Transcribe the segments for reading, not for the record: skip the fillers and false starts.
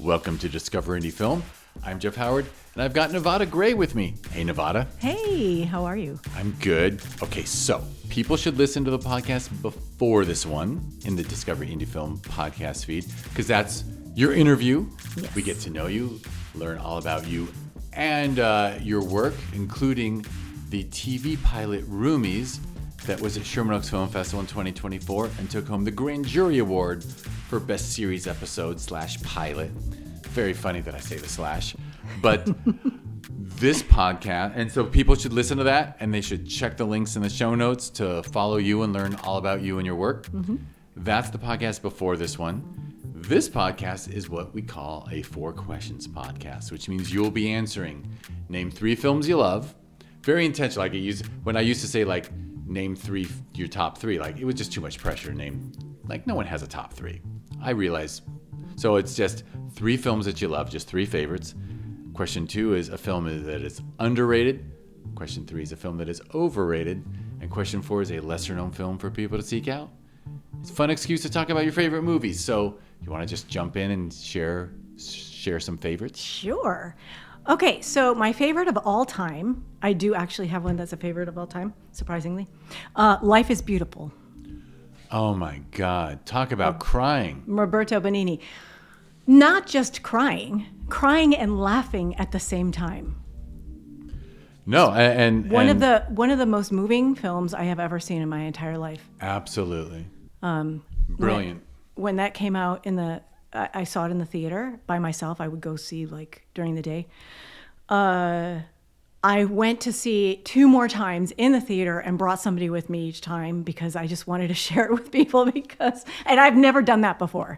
Welcome to Discover Indie Film. I'm Jeff Howard, and I've got Nevada Gray with me. Hey, Nevada. Hey, how are you? I'm good. Okay, so people should listen to the podcast before this one in the Discover Indie Film podcast feed, because that's your interview. Yes. We get to know you, learn all about you and your work, including the TV pilot ROOMIES that was at Sherman Oaks Film Festival in 2024 and took home the Grand Jury Award for Best Series Episode / Pilot. Very funny that I say the slash. But this podcast, and so people should listen to that, and they should check the links in the show notes to follow you and learn all about you and your work. Mm-hmm. That's the podcast before this one. This podcast is what we call a 4 questions podcast, which means you'll be answering, name 3 films you love. Very intentional. When I used to say, like, name 3, your top 3, like, it was just too much pressure to name. Like, no one has a top 3. I realize. So it's just 3 films that you love, just 3 favorites. Question 2 is a film that is underrated. Question 3 is a film that is overrated. And question 4 is a lesser known film for people to seek out. It's a fun excuse to talk about your favorite movies. So you want to just jump in and share some favorites? Sure. Okay, so my favorite of all time, I do actually have one that's a favorite of all time, surprisingly. Life is Beautiful. Oh my God. Talk about crying. Roberto Benigni. Not just crying and laughing at the same time. No, and one of the most moving films I have ever seen in my entire life. Absolutely. Brilliant. When that came out I saw it in the theater by myself. I would go see like during the day. I went to see 2 more times in the theater and brought somebody with me each time because I just wanted to share it with people and I've never done that before.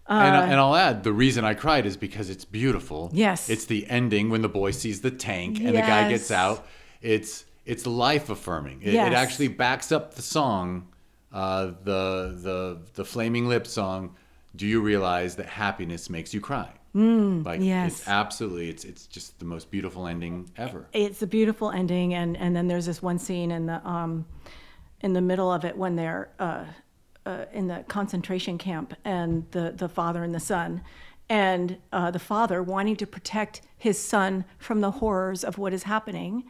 And I'll add, the reason I cried is because it's beautiful. Yes. It's the ending when the boy sees the tank and the guy gets out. It's life affirming. It actually backs up the song, the Flaming Lips song. Do you realize that happiness makes you cry? Yes. It's absolutely, it's just the most beautiful ending ever. It's a beautiful ending, and then there's this one scene in the middle of it when they're in the concentration camp, and the father and the son, and the father wanting to protect his son from the horrors of what is happening,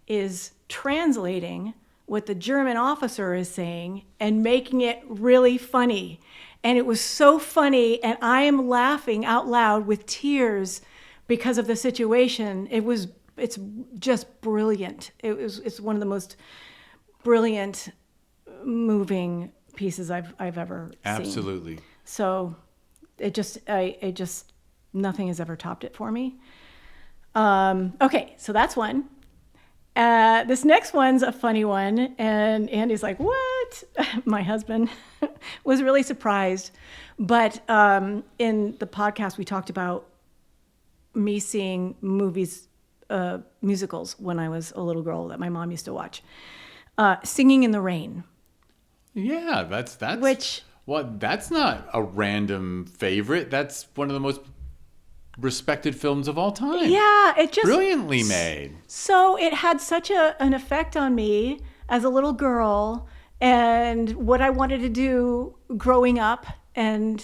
is translating what the German officer is saying and making it really funny. And it was so funny, and I am laughing out loud with tears because of the situation. It's just brilliant. It's one of the most brilliant, moving pieces I've ever seen. Absolutely. So it just nothing has ever topped it for me. Okay, so that's one. This next one's a funny one, and Andy's like, what? My husband was really surprised. But in the podcast, we talked about me seeing musicals when I was a little girl that my mom used to watch. Singing in the Rain. Yeah, that's not a random favorite. That's one of the most respected films of all time. Yeah, it just brilliantly made. So it had such an effect on me as a little girl and what I wanted to do growing up, and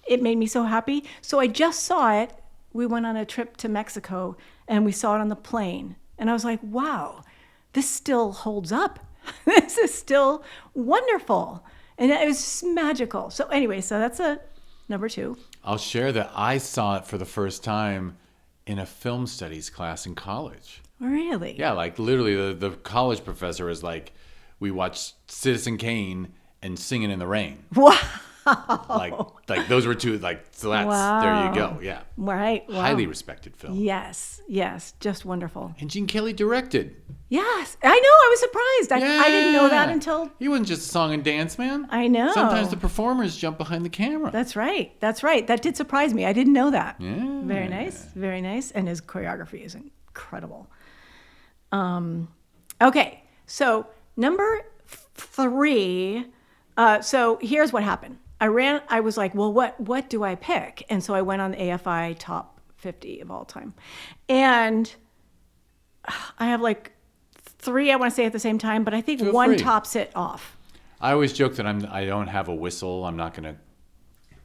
it made me so happy. So I just saw it. We went on a trip to Mexico and we saw it on the plane, and I was like, wow, this still holds up. This is still wonderful, and it was just magical. So anyway, so that's a number 2. I'll share that I saw it for the first time in a film studies class in college. Really? Yeah, like literally the college professor was like, we watched Citizen Kane and Singing in the Rain. Wow. Like those were 2, like, so that's, wow. There you go, yeah. Right. Wow. Highly respected film. Yes, just wonderful. And Gene Kelly directed. Yes, I know, I was surprised. I didn't know that until... He wasn't just a song and dance man. I know. Sometimes the performers jump behind the camera. That's right. That did surprise me. I didn't know that. Yeah. Very nice. And his choreography is incredible. Okay, so number 3. So here's what happened. I was like, well, what do I pick? And so I went on the AFI top 50 of all time. And I have like 3 I want to say at the same time, but I think one tops it off. I always joke that I don't have a whistle. I'm not going to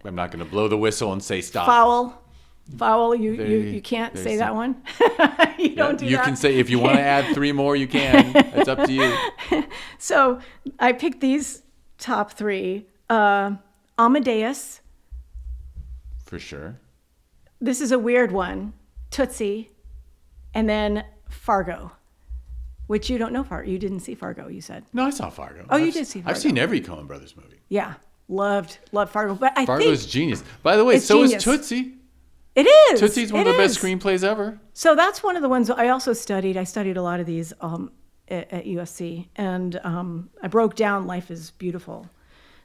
I'm not going to blow the whistle and say stop. Foul. You can't say that one. You don't do that. You can say, if you want to add 3 more, you can. It's up to you. So I picked these top 3. Amadeus. For sure. This is a weird one. Tootsie. And then Fargo. Which you don't know Fargo. You didn't see Fargo, you said. No, I saw Fargo. Oh, you did see Fargo. I've seen every Coen Brothers movie. Yeah. Loved Fargo. But Fargo's genius. By the way, so is Tootsie. It is. Tootsie's one of the best screenplays ever. So that's one of the ones I also studied. I studied a lot of these at USC. And I broke down Life is Beautiful.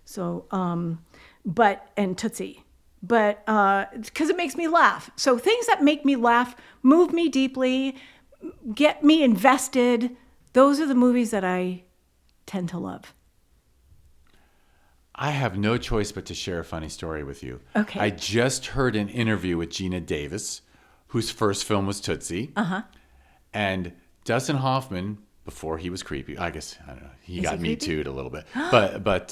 So, and Tootsie. But because it makes me laugh. So things that make me laugh, move me deeply, get me invested, those are the movies that I tend to love. I have no choice but to share a funny story with you. Okay. I just heard an interview with Gina Davis, whose first film was Tootsie. Uh-huh. And Dustin Hoffman, before he was creepy, I guess, I don't know, he got me too'd a little bit. but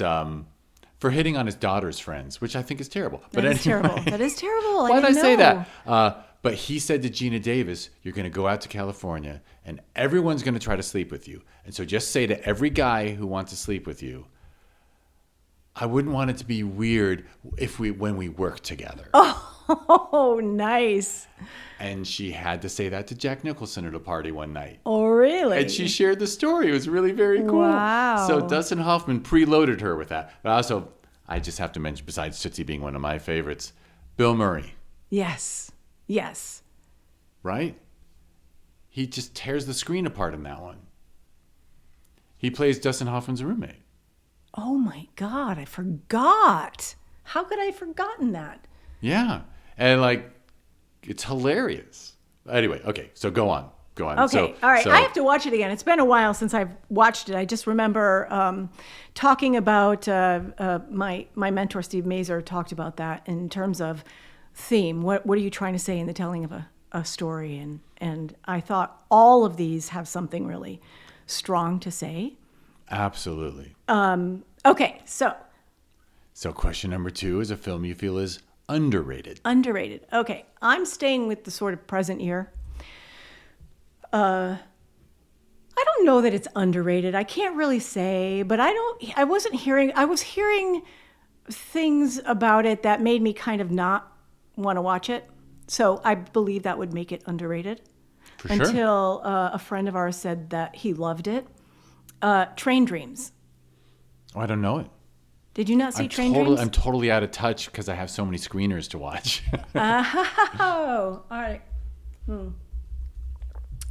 for hitting on his daughter's friends, which I think is terrible. That is terrible. That is terrible. Why did I say that? But he said to Gina Davis, you're going to go out to California and everyone's going to try to sleep with you. And so just say to every guy who wants to sleep with you, I wouldn't want it to be weird when we work together. Oh, nice. And she had to say that to Jack Nicholson at a party one night. Oh, really? And she shared the story. It was really very cool. Wow. So Dustin Hoffman preloaded her with that. But also, I just have to mention, besides Tootsie being one of my favorites, Bill Murray. Yes. Right? He just tears the screen apart in that one. He plays Dustin Hoffman's roommate. Oh my God, I forgot. How could I have forgotten that? Yeah. And it's hilarious. Anyway, okay, so go on. Okay, all right. I have to watch it again. It's been a while since I've watched it. I just remember talking about my mentor, Steve Mazur, talked about that in terms of theme. What are you trying to say in the telling of a story? And I thought all of these have something really strong to say. Absolutely. Okay, so question number 2 is a film you feel is underrated. Underrated. Okay, I'm staying with the sort of present year. I don't know that it's underrated. I can't really say, but I was hearing things about it that made me kind of not want to watch it. So I believe that would make it underrated. For sure. Until a friend of ours said that he loved it. Train Dreams. Oh, I don't know it. Did you not see Train Dreams? I'm totally out of touch because I have so many screeners to watch. Oh, all right.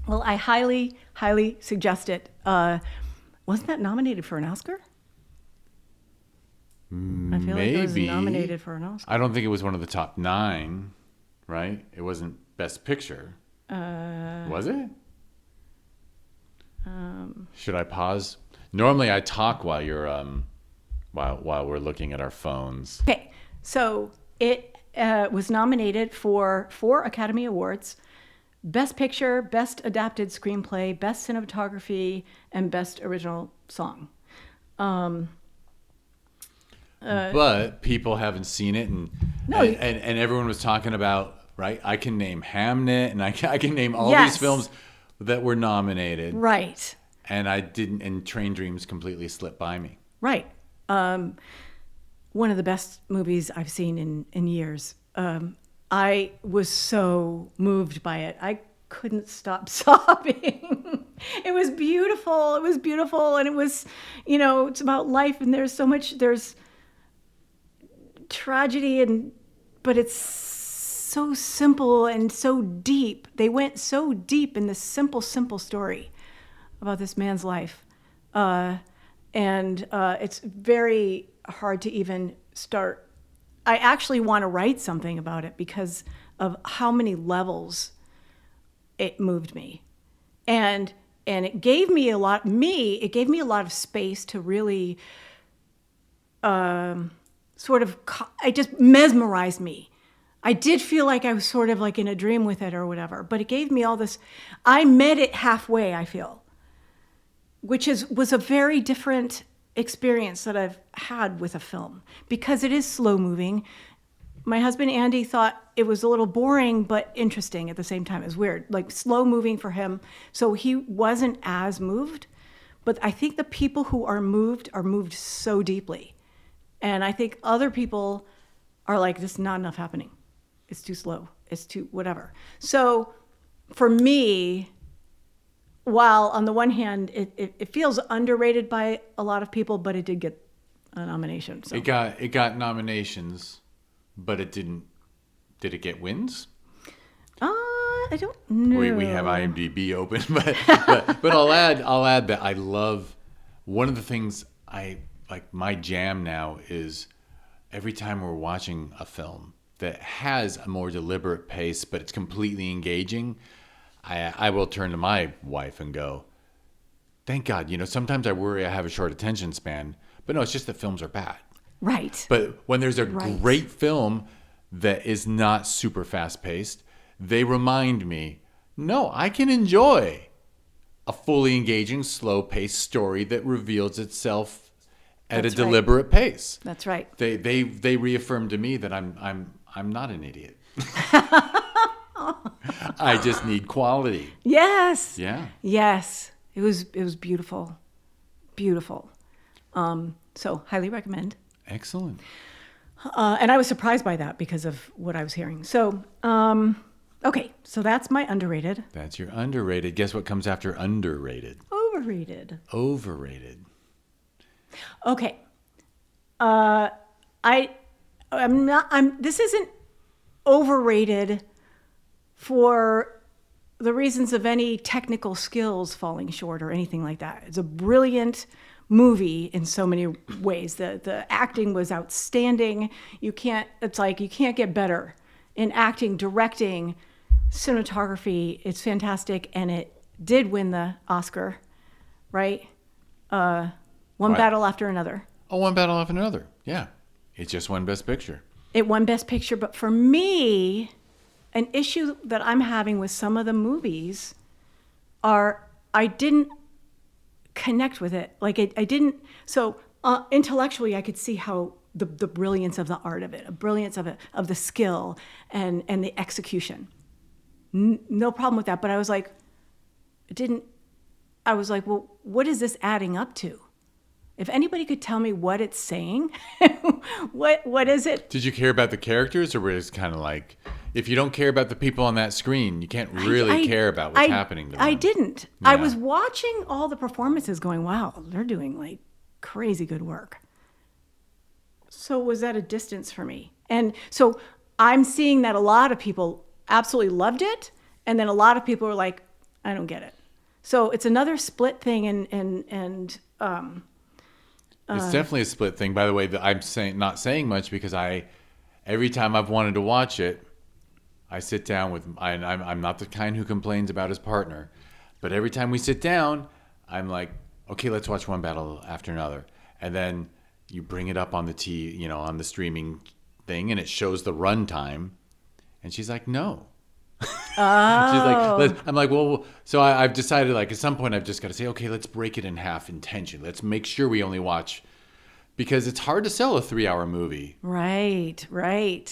Well, I highly, highly suggest it. Wasn't that nominated for an Oscar? I feel like it was nominated for an Oscar. I don't think it was one of the top 9, right? It wasn't Best Picture. Was it? Should I pause? Normally, I talk while you're while we're looking at our phones. Okay, so it was nominated for 4 Academy Awards: Best Picture, Best Adapted Screenplay, Best Cinematography, and Best Original Song. But people haven't seen it, and everyone was talking about, right? I can name Hamnet, and I can name all these films that were nominated. Right. And I didn't, and Train Dreams completely slipped by me. Right. One of the best movies I've seen in years. I was so moved by it. I couldn't stop sobbing. It was beautiful. And it was, it's about life, and there's tragedy, but it's so simple and so deep. They went so deep in this simple story about this man's life. And it's very hard to even start. I actually want to write something about it because of how many levels it moved me. And it gave me a lot of space to really it just mesmerized me. I did feel like I was sort of like in a dream with it or whatever, but it gave me all this. I met it halfway, I feel, which was a very different experience that I've had with a film, because it is slow moving. my husband Andy thought it was a little boring but interesting at the same time. It was weird, like slow moving for him. So he wasn't as moved. But I think the people who are moved so deeply. And I think other people are like, this is not enough happening. It's too slow. It's too whatever. So for me, while on the one hand, it feels underrated by a lot of people, but it did get a nomination. So. It got nominations, but it didn't. Did it get wins? I don't know. We have IMDb open, but I'll add that I love one of the things I like. My jam now is every time we're watching a film that has a more deliberate pace, but it's completely engaging. I will turn to my wife and go, "Thank God." Sometimes I worry I have a short attention span, but no, it's just that films are bad. Right. But when there's a great film that is not super fast paced, they remind me, no, I can enjoy a fully engaging, slow paced story that reveals itself at a deliberate pace. That's right. They reaffirm to me that I'm not an idiot. I just need quality. Yes. Yeah. Yes. It was beautiful. Beautiful. So highly recommend. Excellent. And I was surprised by that because of what I was hearing. So, okay. So that's my underrated. That's your underrated. Guess what comes after underrated? Overrated. Overrated. Okay. This isn't overrated for the reasons of any technical skills falling short or anything like that. It's a brilliant movie in so many ways. The acting was outstanding. You can't get better in acting, directing, cinematography. It's fantastic, and it did win the Oscar, right? One battle after another. Oh, one battle after another. Yeah. It just won Best Picture. It won Best Picture, but for me, an issue that I'm having with some of the movies are I didn't connect with it. Like I didn't. So intellectually, I could see how the brilliance of the art of it, the brilliance of it, of the skill and the execution. No problem with that. But I was like, well, what is this adding up to? If anybody could tell me what it's saying, what is it? Did you care about the characters, or was it kind of like, if you don't care about the people on that screen, you can't really care about what's happening to them? I didn't. Yeah. I was watching all the performances going, wow, they're doing like crazy good work. So was that a distance for me? And so I'm seeing that a lot of people absolutely loved it, and then a lot of people were like, I don't get it. So it's another split thing, and it's definitely a split thing. By the way, I'm not saying much because every time I've wanted to watch it, I sit down with. I'm not the kind who complains about his partner, but every time we sit down, I'm like, okay, let's watch one battle after another, and then you bring it up on the on the streaming thing, and it shows the runtime, and she's like, no. Oh. She's like, I'm like, well, so I've decided, like, at some point I've just got to say, okay, let's break it in half intentionally. Let's make sure we only watch, because it's hard to sell a 3-hour movie. Right.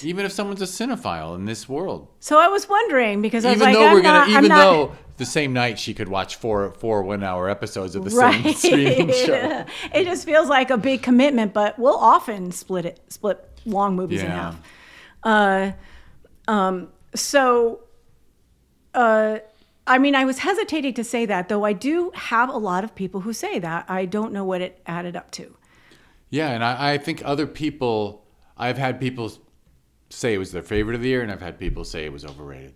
Even if someone's a cinephile in this world. So I was wondering, because I was even though the same night she could watch four 1-hour episodes of the same streaming show. It just feels like a big commitment, but we'll often split long movies in half. I was hesitating to say that, though I do have a lot of people who say that. I don't know what it added up to. Yeah, and I think other people, I've had people say it was their favorite of the year, and I've had people say it was overrated.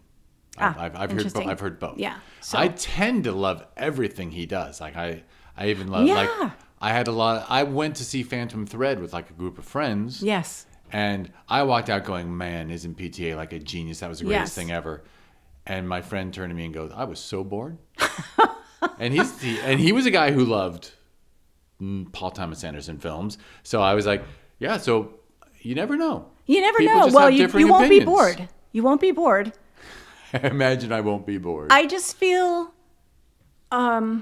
I've heard both. Yeah. So. I tend to love everything he does. Like I even love I went to see Phantom Thread with like a group of friends. Yes. And I walked out going, man, isn't PTA like a genius? That was the greatest thing ever. And my friend turned to me and goes, I was so bored. and he was a guy who loved Paul Thomas Anderson films. So I was like, yeah, so you never know. You never People know. just Well, have you won't opinions. be bored. You won't be bored. I imagine I won't be bored. I just feel, like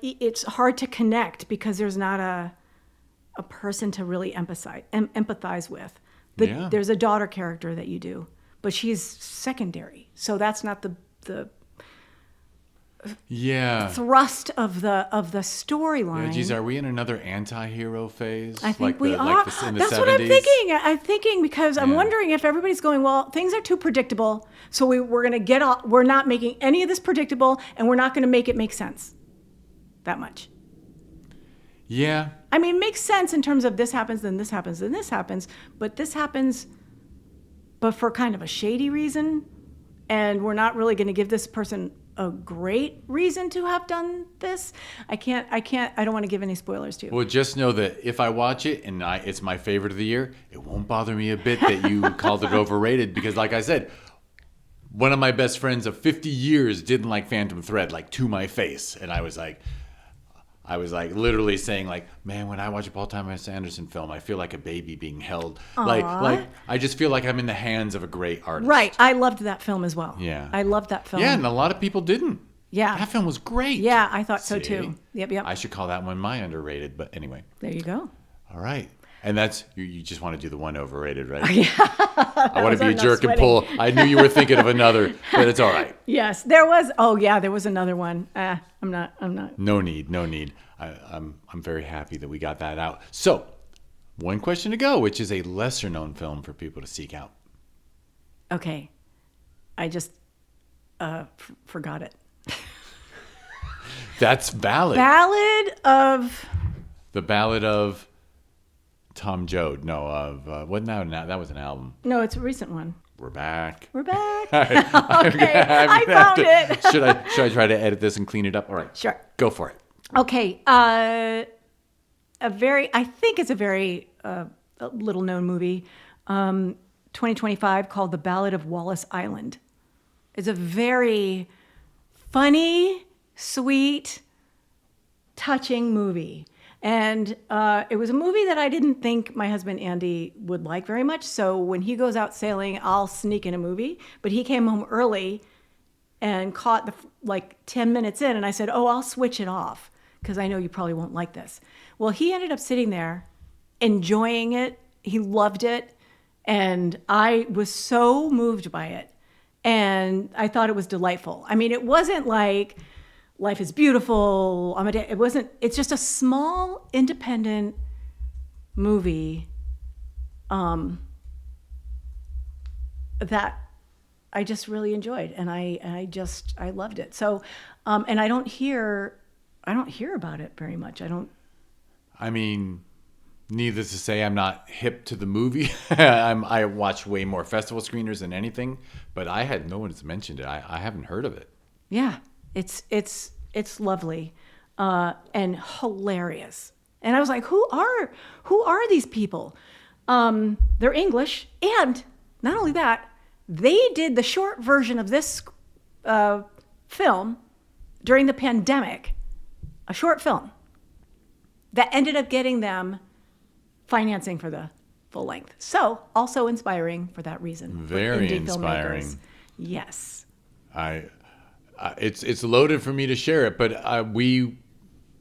it's hard to connect because there's not a person to really empathize with. Yeah. There's a daughter character that you do, but she's secondary. So that's not the Yeah. thrust of the storyline. Yeah, geez, are we in another anti-hero phase? I think we are. Like in the That's 70s? what I'm thinking. I'm thinking because I'm Yeah. wondering if everybody's going, well, things are too predictable, so we're going to get off. We're not making any of this predictable, and we're not going to make it make sense that much. Yeah. I mean, it makes sense in terms of this happens, then this happens, then this happens, but this happens, but for kind of a shady reason, and we're not really going to give this person a great reason to have done this. I don't want to give any spoilers to you. Well, just know that if I watch it and it's my favorite of the year, it won't bother me a bit that you called it overrated because, like I said, one of my best friends of 50 years didn't like Phantom Thread, like to my face, and I was like literally saying like, man, when I watch a Paul Thomas Anderson film, I feel like a baby being held. Like I just feel like I'm in the hands of a great artist. Right. I loved that film as well. Yeah. I loved that film. Yeah, and a lot of people didn't. Yeah. That film was great. Yeah, I thought so See? too. Yep. I should call that one my underrated, but anyway. There you go. All right. And that's, you just want to do the one overrated, right? Yeah. I want to be a enough jerk and sweating. pull. I knew you were thinking of another, but it's all right. Yes, there was. Oh yeah, there was another one. I'm not. No need. I'm very happy that we got that out. So, one question to go, which is a lesser known film for people to seek out. Okay. I just forgot it. That's valid. The Ballad of Tom Joad. No, wasn't that was an album. No, it's a recent one. We're back. We're back. Okay, I found it. Should I try to edit this and clean it up? All right. Sure. Go for it. Okay. I think it's a very little known movie, 2025, called The Ballad of Wallace Island. It's a very funny, sweet, touching movie. And it was a movie that I didn't think my husband Andy would like very much. So when he goes out sailing, I'll sneak in a movie. But he came home early and caught 10 minutes in. And I said, I'll switch it off because I know you probably won't like this. Well, he ended up sitting there enjoying it. He loved it. And I was so moved by it. And I thought it was delightful. I mean, it wasn't like Life is Beautiful. It wasn't. It's just a small, independent movie that I just really enjoyed, and I loved it. So, and I don't hear about it very much. I mean, needless to say, I'm not hip to the movie. I watch way more festival screeners than anything, but no one's mentioned it. I haven't heard of it. Yeah. It's lovely and hilarious. And I was like, who are these people? They're English, and not only that, they did the short version of this film during the pandemic, a short film that ended up getting them financing for the full length. So also inspiring for that reason. Very inspiring. Filmmakers. Yes. It's loaded for me to share it, but we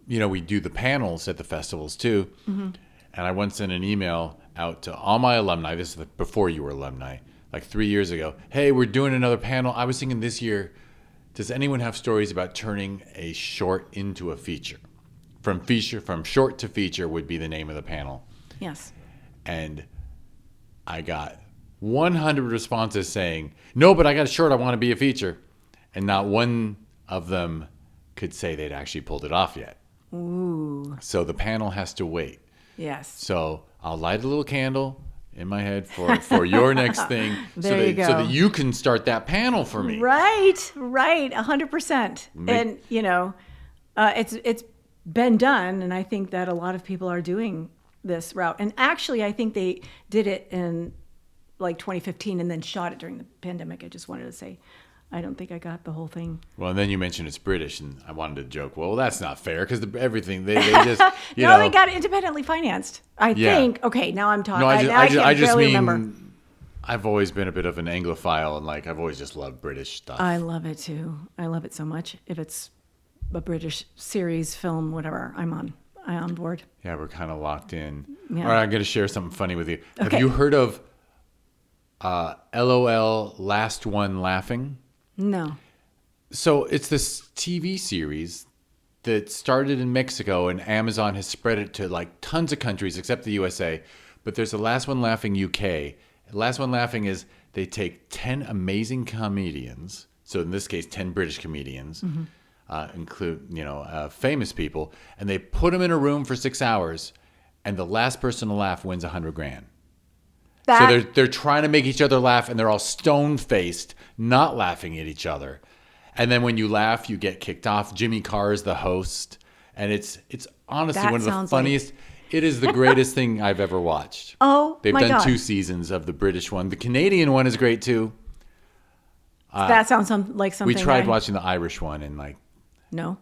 do the panels at the festivals too. Mm-hmm. And I once sent an email out to all my alumni. This is before you were alumni, like 3 years ago. Hey, we're doing another panel. I was thinking this year, does anyone have stories about turning a short into a feature? From short to feature would be the name of the panel. Yes. And I got 100 responses saying, no, but I got a short. I want to be a feature. And not one of them could say they'd actually pulled it off yet. Ooh. So the panel has to wait. Yes. So I'll light a little candle in my head for your next thing. There so you go. So that you can start that panel for me. Right. 100%. And, it's been done. And I think that a lot of people are doing this route. And actually, I think they did it in 2015 and then shot it during the pandemic. I just wanted to say, I don't think I got the whole thing. Well, and then you mentioned it's British, and I wanted to joke, well, that's not fair, because everything, they just, No, they got it independently financed. I think. Okay, now I'm talking. No, I just mean, remember. I've always been a bit of an Anglophile, and I've always just loved British stuff. I love it, too. I love it so much. If it's a British series, film, whatever, I'm on board. Yeah, we're kind of locked in. Yeah. All right, I'm going to share something funny with you. Okay. Have you heard of LOL, Last One Laughing. No. So it's this TV series that started in Mexico, and Amazon has spread it to like tons of countries except the USA. But there's the Last One Laughing UK. Last One Laughing is they take 10 amazing comedians. So in this case, 10 British comedians, include famous people, and they put them in a room for 6 hours, and the last person to laugh wins $100,000. So they're trying to make each other laugh, and they're all stone-faced, not laughing at each other. And then when you laugh, you get kicked off. Jimmy Carr is the host, and it's honestly one of the funniest. It is the greatest thing I've ever watched. Oh, they've my done God. 2 seasons of the British one. The Canadian one is great too. That sounds like something. We tried watching the Irish one, and like, no,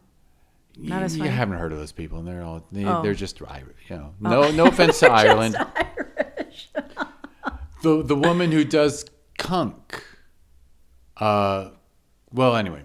not as funny. You haven't heard of those people, and they're just Irish. No offense to Ireland. Irish. The woman who does Kunk. Anyway.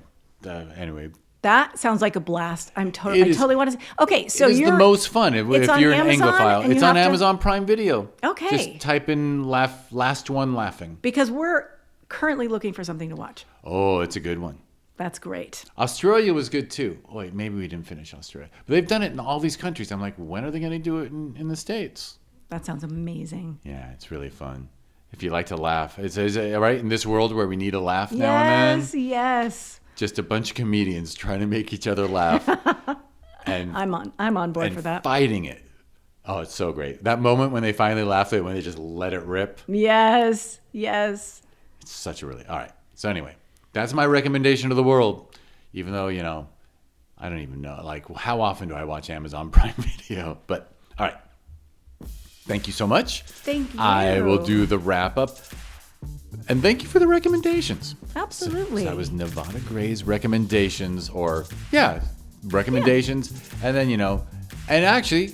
That sounds like a blast. I totally want to. Okay, so it's the most fun if you're an Anglophile. It's on Amazon Prime Video. Okay. Just type in Last One Laughing. Because we're currently looking for something to watch. Oh, it's a good one. That's great. Australia was good too. Oh, wait, maybe we didn't finish Australia. But they've done it in all these countries. I'm like, when are they going to do it in the States? That sounds amazing. Yeah, it's really fun. If you like to laugh. Is it right in this world where we need a laugh now and then? Yes. Just a bunch of comedians trying to make each other laugh. And I'm on board for that. Fighting it. Oh, it's so great. That moment when they finally laugh at when they just let it rip. Yes. It's such a all right. So anyway, that's my recommendation to the world. Even though, I don't even know. Like, how often do I watch Amazon Prime Video? But all right. Thank you so much. Thank you. I will do the wrap up. And thank you for the recommendations. Absolutely. So that was Nevada Gray's recommendations, recommendations. Yeah. And then, and actually,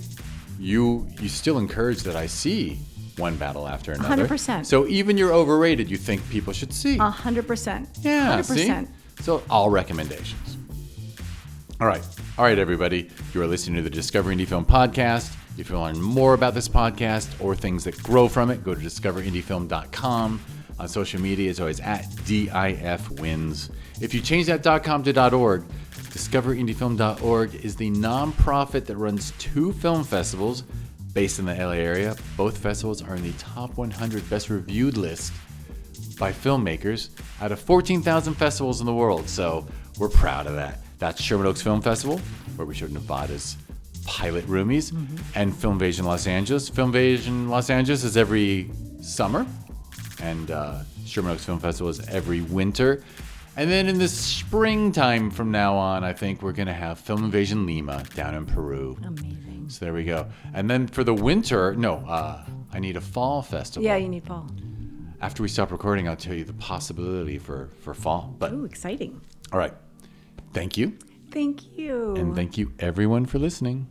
you still encourage that I see one battle after another. 100%. So even you're overrated, you think people should see. 100%. Yeah, 100%. see? So all recommendations. All right, everybody. You are listening to the Discover Indie Film Podcast. If you want to learn more about this podcast or things that grow from it, go to discoverindiefilm.com. On social media, it's always at DIFwins. If you change that .com to .org, discoverindiefilm.org is the nonprofit that runs 2 film festivals based in the LA area. Both festivals are in the top 100 best reviewed list by filmmakers out of 14,000 festivals in the world. So we're proud of that. That's Sherman Oaks Film Festival, where we showed Nevada's pilot Roomies, and Filmvasion Los Angeles. Filmvasion Los Angeles is every summer, and Sherman Oaks Film Festival is every winter. And then in the springtime from now on, I think we're going to have Film Invasion Lima down in Peru. Amazing. So there we go. And then for the winter, I need a fall festival. Yeah, you need fall. After we stop recording, I'll tell you the possibility for fall. But Ooh, exciting. All right. Thank you. Thank you. And thank you, everyone, for listening.